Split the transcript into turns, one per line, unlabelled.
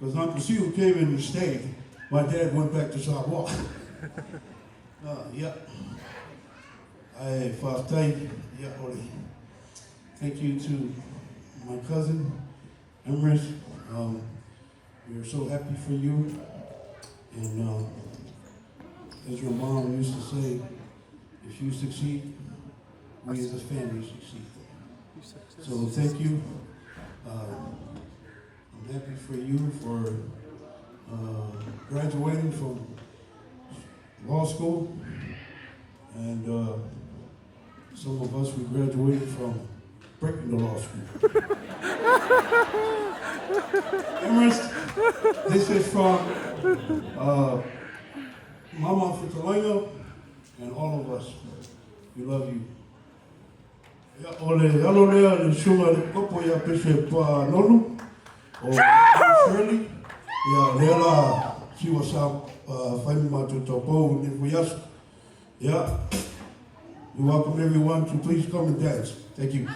because Uncle Seal came in and stayed. My dad went back to Samoa. Yeah. Thank you to my cousin, Emrys. We're so happy for you. And as your mom used to say, if you succeed, we as a family succeed. So thank you. I'm happy for you for graduating from law school. And some of us, we graduated from breaking the law school. Emrys, this is from Mama Taualuga and all of us. We love you. Ya ole alolea le shunga le kopo ya pese pa Nonu o Shirley ya lela siwa sa whaimi mātou taupo ni fuyasu. Yeah. We welcome everyone to please come and dance. Thank you.